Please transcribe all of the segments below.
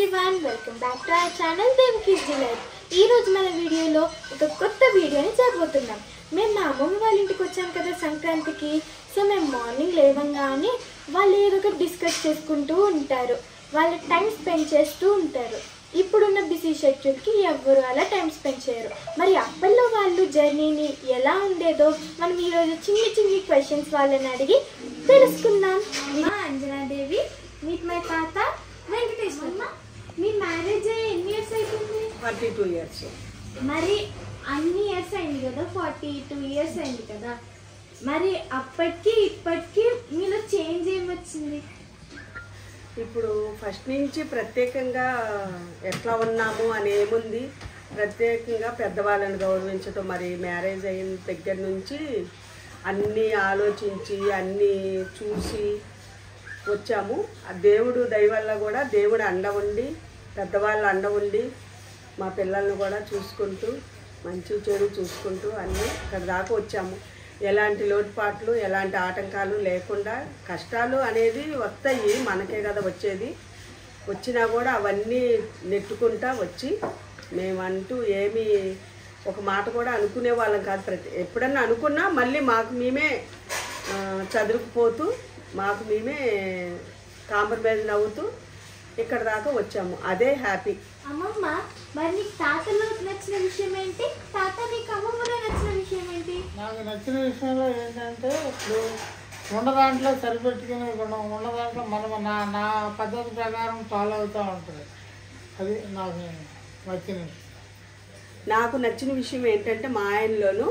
everyone, welcome back to our channel Devki's Delight. ఈ రోజు మన వీడియోలో ఒక కొత్త వీడియోని చేయబోతున్నాం. మేము మా అమ్మమ్మ వాళ్ళ ఇంటికి వచ్చాం కదా సంక్రాంతికి. సో మేము మార్నింగ్ లేవగానే వాళ్ళు ఏదో ఒకటి డిస్కస్ చేసుకుంటూ ఉంటారు, వాళ్ళ టైం స్పెండ్ చేస్తూ ఉంటారు. ఇప్పుడున్న బిజీ షెడ్యూల్కి ఎవరు అలా టైం స్పెండ్ చేయరు. మరి అప్పట్లో వాళ్ళు జర్నీని ఎలా ఉండేదో మనం ఈరోజు చిన్ని క్వశ్చన్స్ వాళ్ళని అడిగి తెలుసుకుందాం. అంజనాదేవి, మీట్ మై తాత వెంకటేశ్వరమ్మ. మీ మ్యారేజ్ ఎన్ని ఇయర్స్ అయిపోయింది? 42 years. మరి అన్ని ఇయర్స్ అయింది కదా, 42 ఇయర్స్ అయింది కదా. మరి అప్పటికి ఇప్పటికి మీలో చేంజ్ ఏమొచ్చింది? ఇప్పుడు ఫస్ట్ నుంచి ప్రత్యేకంగా ఎట్లా ఉన్నాము అని ఏముంది, ప్రత్యేకంగా పెద్దవాళ్ళని గౌరవించడం. మరి మ్యారేజ్ అయిన దగ్గర నుంచి అన్నీ ఆలోచించి అన్నీ చూసి వచ్చాము. ఆ దేవుడు దయ వల్ల కూడా దేవుడు అండ ఉండి, పెద్దవాళ్ళు అండ ఉండి, మా పిల్లల్ని కూడా చూసుకుంటూ మంచి చెడు చూసుకుంటూ అన్నీ ఇక్కడ దాకా వచ్చాము. ఎలాంటి లోటుపాట్లు ఎలాంటి ఆటంకాలు లేకుండా. కష్టాలు అనేది వస్తాయి, మనకే కదా వచ్చేది. వచ్చినా కూడా అవన్నీ నెట్టుకుంటా వచ్చి మేమంటూ ఏమీ ఒక మాట కూడా అనుకునే వాళ్ళం కాదు. ఎప్పుడన్నా అనుకున్నా మళ్ళీ మాకు మేమే చదువుకుపోతూ మాకు మేమే కాంప్రమైజ్ నవ్వుతూ ఇక్కడ దాకా వచ్చాము. అదే హ్యాపీ. అమ్మమ్మ, మరి నీకు తాతలో నచ్చిన విషయం ఏంటి? తాత నీకు అమ్మమ్మలో నచ్చిన విషయం ఏంటి? నాకు నచ్చిన విషయంలో ఏంటంటే, ఇప్పుడు ఉన్న దాంట్లో సరిపెట్టుకుని ఉన్న దాంట్లో మనం నా పద్ధతి ప్రకారం ఫాలో అవుతూ ఉంటుంది. అది నాకు నచ్చిన విషయం. నాకు నచ్చిన విషయం ఏంటంటే, మా ఆయనలోను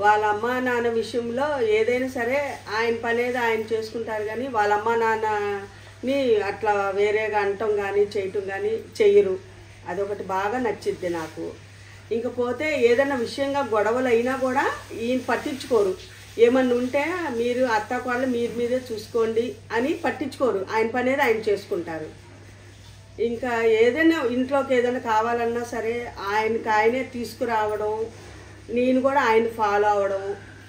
వాళ్ళ అమ్మా నాన్న విషయంలో ఏదైనా సరే ఆయన పనేది ఆయన చేసుకుంటారు, కానీ వాళ్ళ అమ్మా నాన్నని అట్లా వేరేగా అంటం కానీ చేయటం కానీ చెయ్యరు. అదొకటి బాగా నచ్చిద్ది నాకు. ఇంకపోతే ఏదైనా విషయంగా గొడవలు అయినా కూడా ఈయన పట్టించుకోరు. ఏమన్నా ఉంటే మీరు అత్తకోళ్ళు మీదే చూసుకోండి అని పట్టించుకోరు. ఆయన పనేది ఆయన చేసుకుంటారు. ఇంకా ఏదైనా ఇంట్లోకి ఏదైనా కావాలన్నా సరే ఆయనే తీసుకురావడం, నేను కూడా ఆయన ఫాలో అవ్వడం.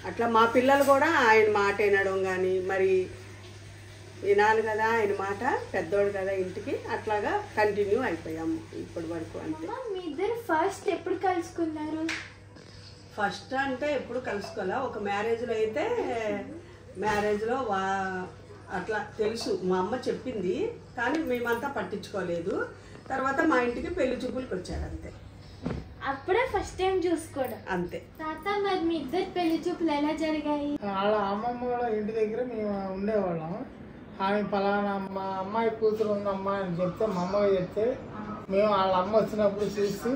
అట్లా మా పిల్లలు కూడా ఆయన మాట వినడం కానీ, మరి వినాలి కదా ఆయన మాట, పెద్దోడు కదా ఇంటికి, అట్లాగా కంటిన్యూ అయిపోయాము ఇప్పటి వరకు. అంతే. మీ ఇద్దరు ఫస్ట్ ఎప్పుడు కలుసుకున్నారు? ఫస్ట్ అంటే ఎప్పుడు కలుసుకోవాలా, ఒక మ్యారేజ్లో అయితే మ్యారేజ్లో అట్లా తెలుసు, మా అమ్మ చెప్పింది, కానీ మేమంతా పట్టించుకోలేదు. తర్వాత మా ఇంటికి పెళ్లి చూపులకు వచ్చారు, అంతే. అప్పుడే ఫస్ట్ టైం చూసుకోవడం, అంతే. తాత మరి మీ ఇద్దరు పెళ్లి చూపులు ఎలా జరిగాయి? వాళ్ళ అమ్మమ్మ వాళ్ళ ఇంటి దగ్గర మేము ఉండేవాళ్ళం. ఆమె పలానా మా అమ్మాయి కూతురు ఉందమ్మా అని చెప్తే, మా అమ్మకి చెప్తే మేము వాళ్ళ అమ్మ వచ్చినప్పుడు చూసి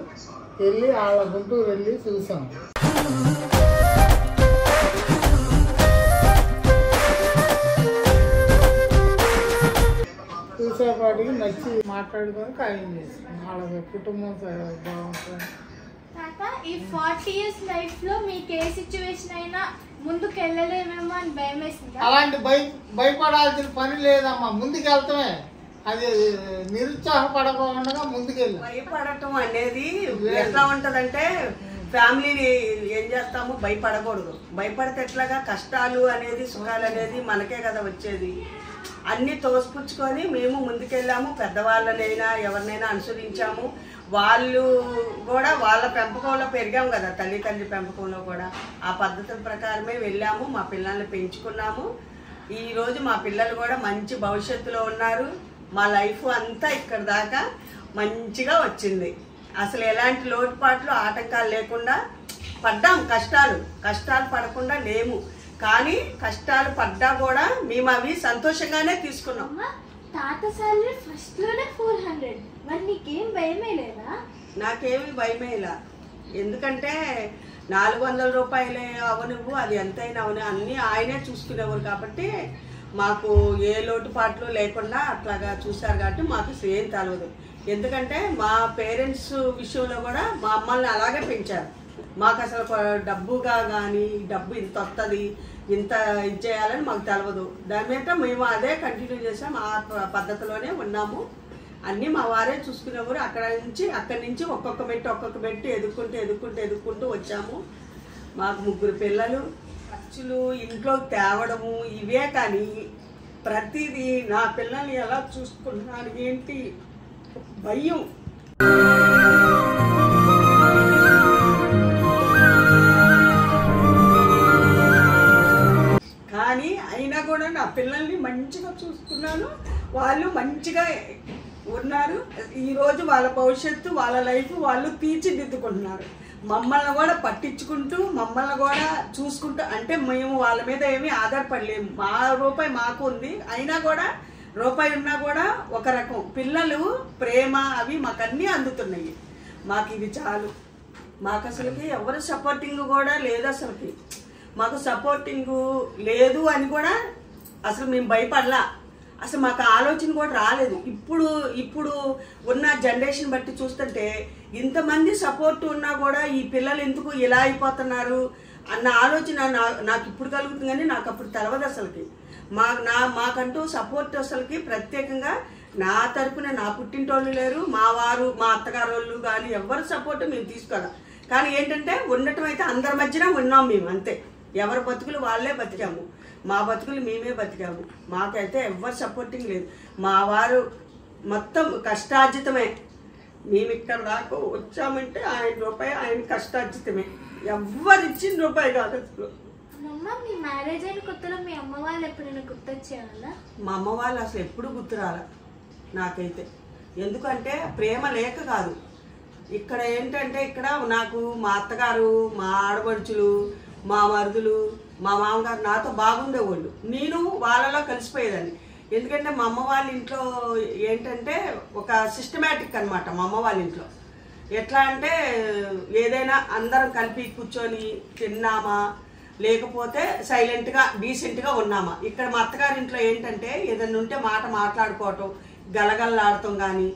వెళ్ళి వాళ్ళ గుంటూరు వెళ్ళి చూసాము. చూసేపాటికి నచ్చి మాట్లాడుకొని ఖాయం చేసాం. వాళ్ళ కుటుంబం బాగుంటుంది. తాత, ఈ 40 ఇయర్స్ లైఫ్ లో మీకు ఏ సిచ్యువేషన్ అయినా ముందుకు వెళ్ళలేమేమో అని భయం వేసిందా? అలాంటి భయపడాల్సిన పని లేదమ్మా, ముందుకెళ్తామే. అది నిరుత్సాహపడకుండా ముందుకెళ్ళి. భయపడటం అనేది ఎట్లా ఉంటదంటే, ఫ్యామిలీని ఏం చేస్తాము, భయపడకూడదు. భయపడితే ఎట్లాగా, కష్టాలు అనేది సుఖాలు అనేది మనకే కదా వచ్చేది. అన్నీ తోసిపుచ్చుకొని మేము ముందుకెళ్ళాము. పెద్దవాళ్ళనైనా ఎవరినైనా అనుసరించాము. వాళ్ళు కూడా వాళ్ళ పెంపకంలో పెరిగాము కదా, తల్లి పెంపకంలో కూడా ఆ పద్ధతుల ప్రకారమే వెళ్ళాము. మా పిల్లల్ని పెంచుకున్నాము. ఈరోజు మా పిల్లలు కూడా మంచి భవిష్యత్తులో ఉన్నారు. మా లైఫ్ అంతా ఇక్కడ దాకా మంచిగా వచ్చింది. అసలు ఎలాంటి లోటుపాట్లు ఆటంకాలు లేకుండా పడ్డాం. కష్టాలు పడకుండా లేము, కానీ కష్టాలు పడ్డా కూడా మేము అవి సంతోషంగానే తీసుకున్నాం. తాత సాలరీ ఫస్ట్ లోనే 400. మరి నీకేం భయమే లేదా? నాకేమి భయమేలా, ఎందుకంటే 400 రూపాయలే అవనువు, అది ఎంతైనా అవను, అన్నీ ఆయనే చూసుకునేవారు కాబట్టి మాకు ఏ లోటుపాట్లు లేకుండా అట్లాగా చూశారు కాబట్టి మాకు ఏం తెలవదు. ఎందుకంటే మా పేరెంట్స్ విషయంలో కూడా మా అమ్మల్ని అలాగే పెంచారు. మాకు అసలు డబ్బుగా కానీ డబ్బు ఇంత వస్తుంది ఇంత ఇది చేయాలని మాకు తెలవదు. దాని మీద మేము అదే కంటిన్యూ చేసాం, ఆ పద్ధతిలోనే ఉన్నాము. అన్నీ మా వారే చూసుకునేవారు. అక్కడి నుంచి ఒక్కొక్క మెట్టు ఎదుక్కుంటూ వచ్చాము. మాకు 3 పిల్లలు. ఖర్చులు ఇంట్లోకి తేవడము ఇవే, కానీ ప్రతిదీ నా పిల్లల్ని ఎలా చూసుకుంటున్నాను ఏంటి భయం. కానీ అయినా కూడా నా పిల్లల్ని మంచిగా చూసుకున్నాను, వాళ్ళు మంచిగా ఉన్నారు. ఈరోజు వాళ్ళ భవిష్యత్తు, వాళ్ళ లైఫ్ వాళ్ళు తీర్చిదిద్దుకుంటున్నారు. మమ్మల్ని కూడా పట్టించుకుంటూ, మమ్మల్ని కూడా చూసుకుంటూ, అంటే మేము వాళ్ళ మీద ఏమీ ఆధారపడలేము. మా రూపాయి మాకు ఉంది, అయినా కూడా రూపాయి ఉన్నా కూడా ఒక రకం పిల్లలు ప్రేమ అవి మాకు అన్నీ అందుతున్నాయి. మాకు ఇవి చాలు. మాకు అసలుకి ఎవరు సపోర్టింగ్ కూడా లేదు. అసలుకి మాకు సపోర్టింగ్ లేదు అని కూడా అసలు మేము భయపడలా. అసలు మాకు ఆలోచన కూడా రాలేదు. ఇప్పుడు ఉన్న జనరేషన్ బట్టి చూస్తుంటే ఇంతమంది సపోర్ట్ ఉన్నా కూడా ఈ పిల్లలు ఎందుకు ఇలా అయిపోతున్నారు అన్న ఆలోచన నాకు ఇప్పుడు కలుగుతుంది, కానీ నాకు అప్పుడు తెలవదు. అసలుకి మాకంటూ సపోర్ట్ అసలుకి ప్రత్యేకంగా నా తరపున నా పుట్టింటోళ్ళు లేరు, మా వారు మా అత్తగారు వాళ్ళు కానీ ఎవరు సపోర్ట్ మేము తీసుకోవాలి. కానీ ఏంటంటే ఉండటం అయితే అందరి మధ్యన ఉన్నాం మేము, అంతే. ఎవరి బతుకులు వాళ్ళే బతికాము, మా బతుకులు మేమే బతికాము. మాకైతే ఎవరు సపోర్టింగ్ లేదు. మా వారు మొత్తం కష్టార్జితమే. మేము ఇక్కడ దాకా వచ్చామంటే ఆయన రూపాయి ఆయన కష్టార్జితమే, ఎవరు ఇచ్చిన రూపాయి కాదు. అసలు మీ మ్యారేజ్ అయిన కొత్తలో మీ అమ్మ వాళ్ళు ఎప్పుడైనా గుర్తొచ్చేవాళ్ళ? మా అమ్మ వాళ్ళు అసలు ఎప్పుడు గుర్తురాల నాకైతే. ఎందుకంటే ప్రేమ లేక కాదు. ఇక్కడ ఏంటంటే ఇక్కడ నాకు మా అత్తగారు, మా ఆడపడుచులు, మా మరుదులు, మా మామగారు నాతో బాగుండేవాళ్ళు. నేను వాళ్ళలో కలిసిపోయేదాన్ని. ఎందుకంటే మా అమ్మ వాళ్ళ ఇంట్లో ఏంటంటే ఒక సిస్టమేటిక్ అనమాట. మా అమ్మ వాళ్ళ ఇంట్లో ఎట్లా అంటే ఏదైనా అందరం కలిపి కూర్చొని తిన్నామా, లేకపోతే సైలెంట్గా డీసెంట్గా ఉన్నామా. ఇక్కడ మా అత్తగారి ఇంట్లో ఏంటంటే ఏదైనా ఉంటే మాట మాట్లాడుకోవటం, గలగలలాడటం కానీ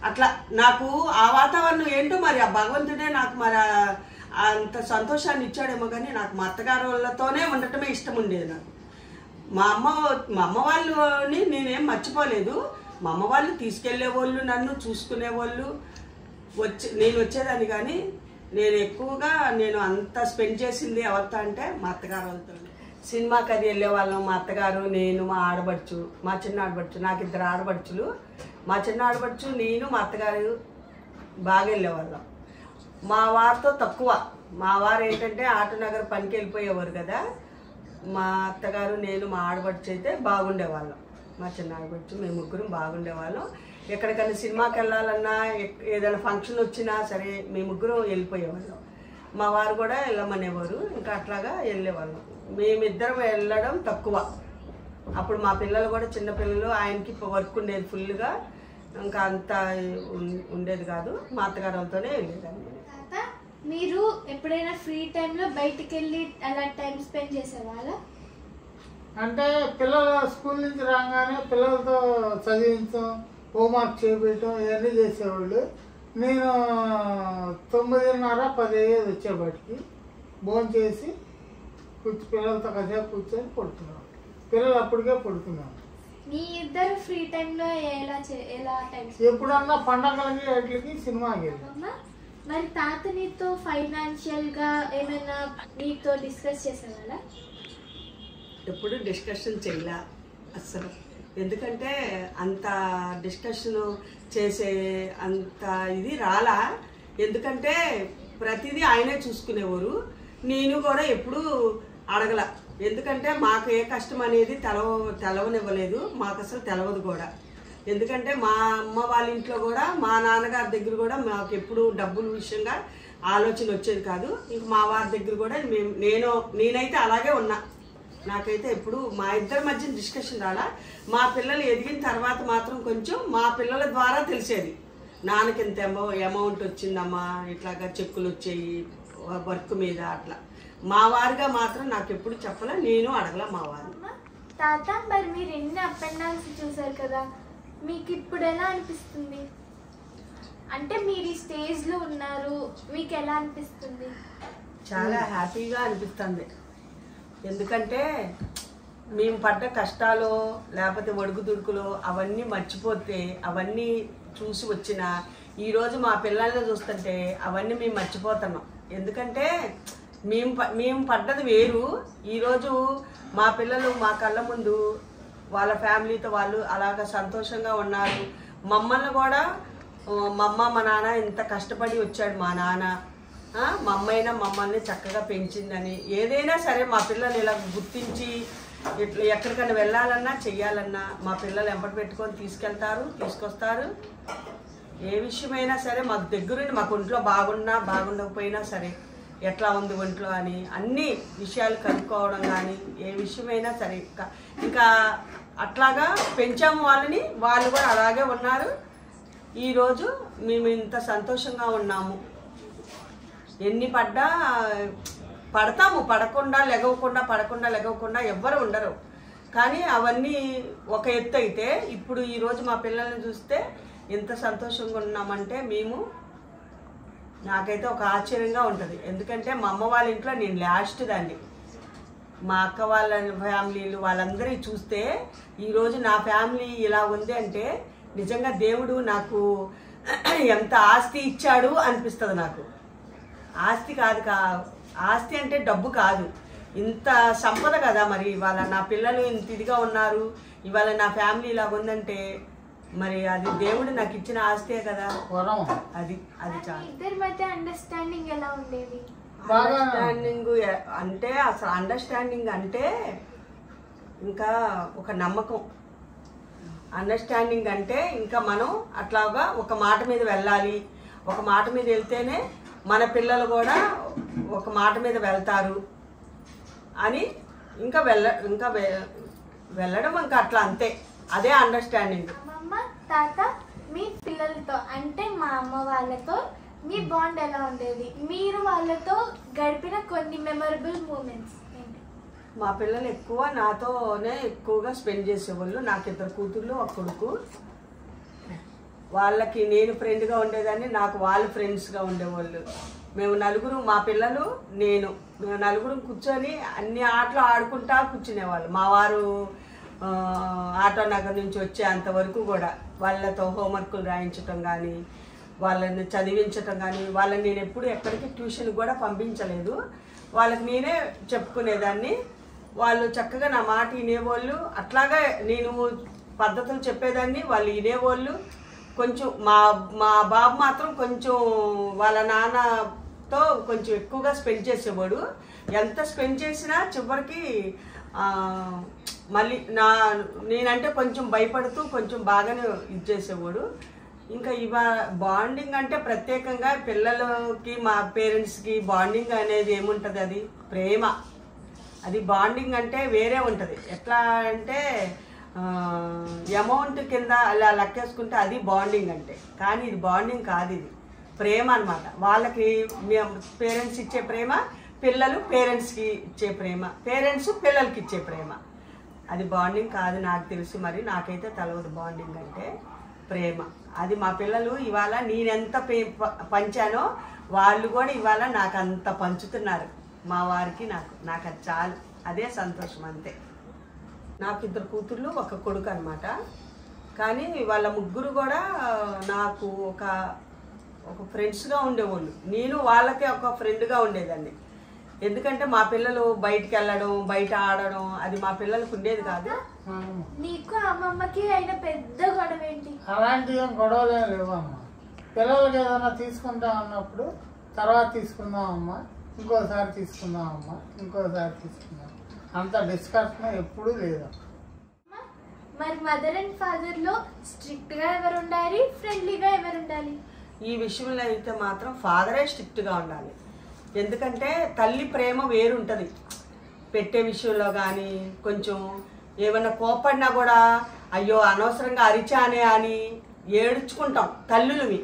అట్లా. నాకు ఆ వాతావరణం ఏంటో మరి ఆ భగవంతుడే నాకు మరి అంత సంతోషాన్ని ఇచ్చాడేమో, కానీ నాకు మా అత్తగారి వాళ్ళతోనే ఉండటమే ఇష్టం ఉండేది నాకు. మా అమ్మ వాళ్ళని నేనేం మర్చిపోలేదు. మా అమ్మ వాళ్ళు తీసుకెళ్లేవాళ్ళు, నన్ను చూసుకునేవాళ్ళు. నేను వచ్చేదాన్ని, కానీ నేను ఎక్కువగా అంత స్పెండ్ చేసింది ఎవరితో అంటే మా అత్తగారు వాళ్ళతో. సినిమాకి అది వెళ్ళేవాళ్ళం మా అత్తగారు, నేను, మా ఆడబడుచు, మా చిన్న ఆడబడుచు. నాకు 2 ఆడబడుచులు. మా చిన్న ఆడబడుచు, నేను, మా అత్తగారు బాగా వెళ్ళేవాళ్ళం. మా వారితో తక్కువ. మా వారు ఏంటంటే ఆటోనగర్ పనికి వెళ్ళిపోయేవారు కదా. మా అత్తగారు, నేను, మా ఆడబడుచు అయితే బాగుండేవాళ్ళం. మా చిన్న ఆడబడుచు మేము ముగ్గురం బాగుండేవాళ్ళం. ఎక్కడికైనా సినిమాకి వెళ్ళాలన్నా, ఏదైనా ఫంక్షన్ వచ్చినా సరే మేము ముగ్గురం వెళ్ళిపోయేవాళ్ళం. మా వారు కూడా వెళ్ళమనేవారు. ఇంకా అట్లాగా వెళ్ళేవాళ్ళం. మేమిద్దరం వెళ్ళడం తక్కువ. అప్పుడు మా పిల్లలు కూడా చిన్నపిల్లలు, ఆయనకి వర్క్ ఉండేది ఫుల్గా, ఇంకా అంత ఉండేది కాదు. మా అత్తగారులతోనే వెళ్ళేదాన్ని. మీరు ఎప్పుడైనా ఫ్రీ టైంలో బయటికి వెళ్ళి అలా టైం స్పెండ్ చేసేవాళ్ళ? అంటే పిల్లలు స్కూల్ నుంచి రాగానే పిల్లలతో చదివించడం, హోంవర్క్ చేయించడం ఇవన్నీ చేసేవాళ్ళు. నేను 9:30, 10 వచ్చేపాటికి భోజనం చేసి పిల్లలతో కాసేపు కూర్చొని పడుతున్నాను. పిల్లలు అప్పటికే పడుతున్నాను. మీ ఇద్దరు ఫ్రీ టైంలో ఎలా టైం? ఎప్పుడన్నా పండగలకి వాటికి సినిమాకి వెళ్ళాం. మరి తాత నీతో ఫైనాన్షియల్గా ఏమైనా నీతో డిస్కస్ చేసేవాళ్ళ? ఎప్పుడు డిస్కషన్ చేయలే అస్సలు. ఎందుకంటే అంత డిస్కషన్ చేసే అంత ఇది రాలా. ఎందుకంటే ప్రతిదీ ఆయనే చూసుకునేవారు. నేను కూడా ఎప్పుడు అడగల. ఎందుకంటే మాకు ఏ కష్టం అనేది తెలవనివ్వలేదు. మాకు అసలు తెలవదు కూడా. ఎందుకంటే మా అమ్మ వాళ్ళ ఇంట్లో కూడా, మా నాన్నగారి దగ్గర కూడా మాకు ఎప్పుడు డబ్బుల విషయంగా ఆలోచన వచ్చేది కాదు. ఇంక మా వారి దగ్గర కూడా నేనైతే అలాగే ఉన్నా. నాకైతే ఎప్పుడు మా ఇద్దరి మధ్య డిస్కషన్ రాలా. మా పిల్లలు ఎదిగిన తర్వాత మాత్రం కొంచెం మా పిల్లల ద్వారా తెలిసేది. నాన్నకి ఎంత అమౌంట్ వచ్చిందమ్మా, ఇట్లాగా చెక్కులు వచ్చాయి వర్క్ మీద, అట్లా. మా వారిగా మాత్రం నాకు ఎప్పుడు చెప్పలే, నేను అడగల మా వారు. తాత, మరి మీరు ఎన్ని అప్ అండ్ డౌన్స్ చూసారు కదా, మీకు ఇప్పుడు ఎలా అనిపిస్తుంది? అంటే మీరు ఈ స్టేజ్లో ఉన్నారు, మీకు ఎలా అనిపిస్తుంది? చాలా హ్యాపీగా అనిపిస్తుంది. ఎందుకంటే మేము పడ్డ కష్టాలు, లేకపోతే ఒడుగుదుడుకులు అవన్నీ మర్చిపోతే, అవన్నీ చూసి వచ్చిన ఈరోజు మా పిల్లల్ని చూస్తుంటే అవన్నీ మేము మర్చిపోతున్నాం. ఎందుకంటే మేము పడ్డది వేరు. ఈరోజు మా పిల్లలు మా కళ్ళ ముందు వాళ్ళ ఫ్యామిలీతో వాళ్ళు అలాగ సంతోషంగా ఉన్నారు. మమ్మల్ని కూడా మా అమ్మ మా నాన్న ఇంత కష్టపడి వచ్చాడు మా నాన్న, మా అమ్మైనా మమ్మల్ని చక్కగా పెంచిందని, ఏదైనా సరే మా పిల్లలు ఇలా గుర్తించి ఇట్లా ఎక్కడికైనా వెళ్ళాలన్నా చెయ్యాలన్నా మా పిల్లలు ఎంపటి పెట్టుకొని తీసుకెళ్తారు, తీసుకొస్తారు. ఏ విషయమైనా సరే మాకు దగ్గరుండి మాకు ఒంట్లో బాగున్నా బాగుండకపోయినా సరే ఎట్లా ఉంది ఒంట్లో అని అన్ని విషయాలు కనుక్కోవడం కానీ ఏ విషయమైనా సరే ఇంకా అట్లాగా పెంచాము వాళ్ళని, వాళ్ళు కూడా అలాగే ఉన్నారు. ఈరోజు మేము ఇంత సంతోషంగా ఉన్నాము. ఎన్ని పడతాము, పడకుండా లెగవకుండా ఎవ్వరు ఉండరు. కానీ అవన్నీ ఒక ఎత్తు అయితే ఇప్పుడు ఈరోజు మా పిల్లల్ని చూస్తే ఎంత సంతోషంగా ఉన్నామంటే నాకైతే ఒక ఆశ్చర్యంగా ఉంటుంది. ఎందుకంటే మా అమ్మ వాళ్ళ ఇంట్లో నేను లాస్ట్ దాన్ని, మా అక్క వాళ్ళ ఫ్యామిలీలు వాళ్ళందరూ చూస్తే ఈరోజు నా ఫ్యామిలీ ఇలా ఉంది అంటే నిజంగా దేవుడు నాకు ఎంత ఆస్తి ఇచ్చాడు అనిపిస్తుంది. నాకు ఆస్తి అంటే డబ్బు కాదు, ఇంత సంపద కదా. మరి ఇవాళ నా పిల్లలు ఇంత ఇదిగా ఉన్నారు, ఇవాళ నా ఫ్యామిలీ ఇలా ఉందంటే మరి అది దేవుడు నాకు ఇచ్చిన ఆస్తే కదా. అది చాలా ఇద్దరి మధ్య అండర్స్టాండింగ్ ఎలా ఉండేది? అండర్స్టాండింగ్ అంటే అసలు అండర్స్టాండింగ్ అంటే ఇంకా ఒక నమ్మకం. అండర్స్టాండింగ్ అంటే ఇంకా మనం అట్లాగా ఒక మాట మీద వెళ్ళాలి, ఒక మాట మీద వెళ్తేనే మన పిల్లలు కూడా ఒక మాట మీద వెళ్తారు అని ఇంకా వెళ్ళడం ఇంకా అట్లా అంతే. అదే అండర్స్టాండింగ్. అమ్మమ్మ తాత మీ పిల్లలతో అంటే మా అమ్మ వాళ్ళతో మీ బాండ్ ఎలా ఉండేది? మీరు వాళ్ళతో గడిపిన కొన్ని మెమరబుల్ మూమెంట్స్ ఏంటి? మా పిల్లలు ఎక్కువ నాతోనే ఎక్కువగా స్పెండ్ చేసేవాళ్ళు. నాకు 2 కూతుర్లు 1 కొడుకు. వాళ్ళకి నేను ఫ్రెండ్గా ఉండేదాన్ని, నాకు వాళ్ళు ఫ్రెండ్స్గా ఉండేవాళ్ళు. మేము నలుగురు, మా పిల్లలు మేము నలుగురు కూర్చొని అన్ని ఆటలు ఆడుకుంటా కూర్చునేవాళ్ళు. మా వారు ఆటో నగర్ నుంచి వచ్చే అంతవరకు కూడా వాళ్ళతో హోంవర్క్లు రాయించటం కానీ, వాళ్ళని చదివించటం కానీ, వాళ్ళని నేను ఎప్పుడు ఎక్కడికి ట్యూషన్ కూడా పంపించలేదు. వాళ్ళకి నేనే చెప్పుకునేదాన్ని. వాళ్ళు చక్కగా నా మాట వినేవాళ్ళు. అట్లాగా నేను పద్ధతులు చెప్పేదాన్ని, వాళ్ళు వినేవాళ్ళు. కొంచెం మా బాబు మాత్రం కొంచెం వాళ్ళ నాన్నతో కొంచెం ఎక్కువగా స్పెండ్ చేసేవాడు. ఎంత స్పెండ్ చేసినా చివరికి మళ్ళీ నేనంటే కొంచెం భయపడుతూ కొంచెం బాగానే ఇది చేసేవాడు. ఇంకా బాండింగ్ అంటే ప్రత్యేకంగా పిల్లలకి మా పేరెంట్స్కి బాండింగ్ అనేది ఏముంటుంది? అది ప్రేమ. అది బాండింగ్ అంటే వేరే ఉంటుంది. ఎట్లా అంటే అమౌంట్ కింద అలా లెక్కేసుకుంటే అది బాండింగ్ అంటే, కానీ ఇది బాండింగ్ కాదు, ఇది ప్రేమ అన్నమాట. వాళ్ళకి పేరెంట్స్ ఇచ్చే ప్రేమ, పిల్లలు పేరెంట్స్కి ఇచ్చే ప్రేమ, పేరెంట్స్ పిల్లలకి ఇచ్చే ప్రేమ. అది బాండింగ్ కాదు నాకు తెలుసు. మరి నాకైతే తెలవదు బాండింగ్ అంటే ప్రేమ. అది మా పిల్లలు ఇవాళ నేనెంత పంచానో వాళ్ళు కూడా ఇవాళ నాకు అంత పంచుతున్నారు. మా వారికి నాకు అది చాలు. అదే సంతోషం అంతే. నాకు 2 కూతుర్లు 1 కొడుకు అనమాట. కానీ వాళ్ళ ముగ్గురు కూడా నాకు ఒక ఫ్రెండ్స్గా ఉండేవాళ్ళు. నేను వాళ్ళకే ఒక ఫ్రెండ్గా ఉండేదాన్ని. ఎందుకంటే మా పిల్లలు బయటికి వెళ్ళడం, బయట ఆడడం అది మా పిల్లలకు ఉండేది కాదు. నీకు అమ్మమ్మకి అయిన పెద్ద గొడవ ఏంటి? అలాంటి ఏం గొడవలే లేవమ్మ. పిల్లలకి ఏదైనా తీసుకుంటాం అన్నప్పుడు తర్వాత తీసుకుందాం అమ్మ, ఇంకోసారి తీసుకుందాం అమ్మ, ఇంకోసారి తీసుకుందాం, అంత డిస్కషన్ ఎప్పుడూ లేదు. మరి మదర్ అండ్ ఫాదర్ లో స్ట్రిక్ట్ గా ఎవరు ఉండాలి, ఫ్రెండ్లీగా ఎవరు ఉండాలి? ఈ విషయంలో అయితే మాత్రం ఫాదరే స్ట్రిక్ట్గా ఉండాలి. ఎందుకంటే తల్లి ప్రేమ వేరుంటుంది. పెట్టే విషయంలో కానీ కొంచెం ఏమన్నా కోపడినా కూడా అయ్యో అనవసరంగా అరిచానే అని ఏడ్చుకుంటాం తల్లులవి.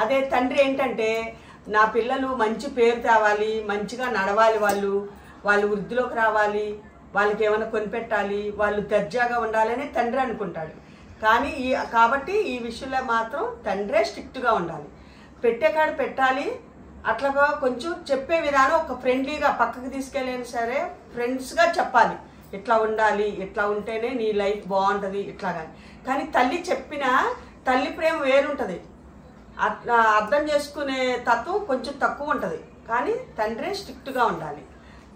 అదే తండ్రి ఏంటంటే నా పిల్లలు మంచి పేరు తేవాలి, మంచిగా నడవాలి, వాళ్ళు వృద్ధిలోకి రావాలి, వాళ్ళకి ఏమైనా కొనిపెట్టాలి, వాళ్ళు దర్జాగా ఉండాలని తండ్రి అనుకుంటాడు. కానీ కాబట్టి ఈ విషయంలో మాత్రం తండ్రే స్ట్రిక్ట్గా ఉండాలి. పెట్టే కాడ పెట్టాలి. అట్లాగా కొంచెం చెప్పే విధానం ఒక ఫ్రెండ్లీగా పక్కకు తీసుకెళ్ళినా సరే ఫ్రెండ్స్గా చెప్పాలి. ఇట్లా ఉండాలి, ఇట్లా ఉంటేనే నీ లైఫ్ బాగుంటుంది ఇట్లాగా. కానీ తల్లి చెప్పిన తల్లి ప్రేమ వేరుంటుంది. అట్లా అర్థం చేసుకునే తత్వం కొంచెం తక్కువ ఉంటుంది. కానీ తండ్రే స్ట్రిక్ట్గా ఉండాలి,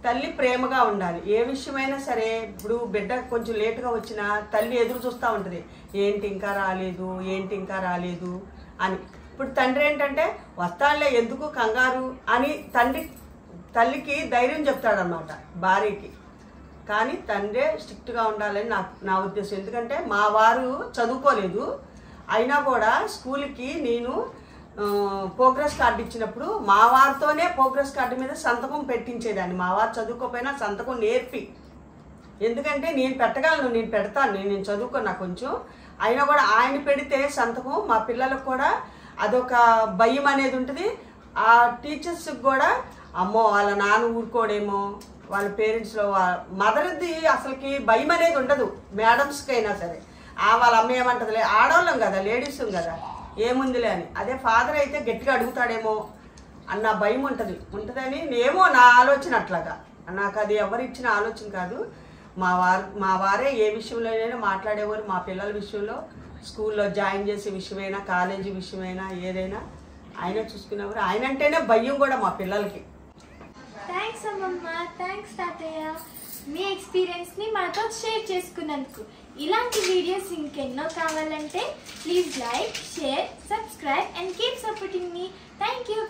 తల్లి ప్రేమగా ఉండాలి. ఏ విషయమైనా సరే ఇప్పుడు బిడ్డ కొంచెం లేటుగా వచ్చినా తల్లి ఎదురు చూస్తూ ఉంటుంది, ఏంటి ఇంకా రాలేదు అని. ఇప్పుడు తండ్రి ఏంటంటే వస్తానులే ఎందుకు కంగారు అని తల్లికి ధైర్యం చెప్తాడనమాట భార్యకి. కానీ తండ్రే స్ట్రిక్ట్గా ఉండాలని నా ఉద్దేశం. ఎందుకంటే మా వారు చదువుకోలేదు, అయినా కూడా స్కూల్కి నేను ప్రోగ్రెస్ కార్డు ఇచ్చినప్పుడు మా వారితోనే ప్రోగ్రెస్ కార్డు మీద సంతకం పెట్టించేదాన్ని. మా వారు చదువుకోకపోయినా సంతకం నేర్పి, ఎందుకంటే నేను పెట్టగలను, నేను పెడతాను, నేను చదువుకున్నా కొంచెం, అయినా కూడా ఆయన పెడితే సంతకం మా పిల్లలకు కూడా అదొక భయం అనేది ఉంటుంది. ఆ టీచర్స్కి కూడా అమ్మో వాళ్ళ నాన్న ఊరుకోడేమో, వాళ్ళ పేరెంట్స్లో మదర్ది అసలుకి భయం అనేది ఉండదు మేడమ్స్కి అయినా సరే. వాళ్ళ అమ్మ ఏమంటదిలే, ఆడవాళ్ళం కదా, లేడీస్ కదా, ఏముందిలే అని. అదే ఫాదర్ అయితే గట్టిగా అడుగుతాడేమో అన్న భయం ఉంటుందని ఏమో నా ఆలోచన అట్లాగా. నాకు అది ఎవరు ఇచ్చిన ఆలోచన కాదు. మా వారే ఏ విషయంలోనైనా మాట్లాడేవారు. మా పిల్లల విషయంలో, స్కూల్లో జాయిన్ చేసే విషయమైనా, కాలేజీ విషయమైనా, ఏదైనా ఆయన చూసుకునేవారు. ఆయన అంటేనే భయం కూడా మా పిల్లలకి. థ్యాంక్స్ అమ్మమ్మ, థ్యాంక్స్ తాతయ్య, మీ ఎక్స్పీరియన్స్ని మాతో షేర్ చేసుకున్నందుకు. ఇలాంటి వీడియోస్ ఇంకెన్నో కావాలంటే please like, share, subscribe and keep supporting me. Thank you.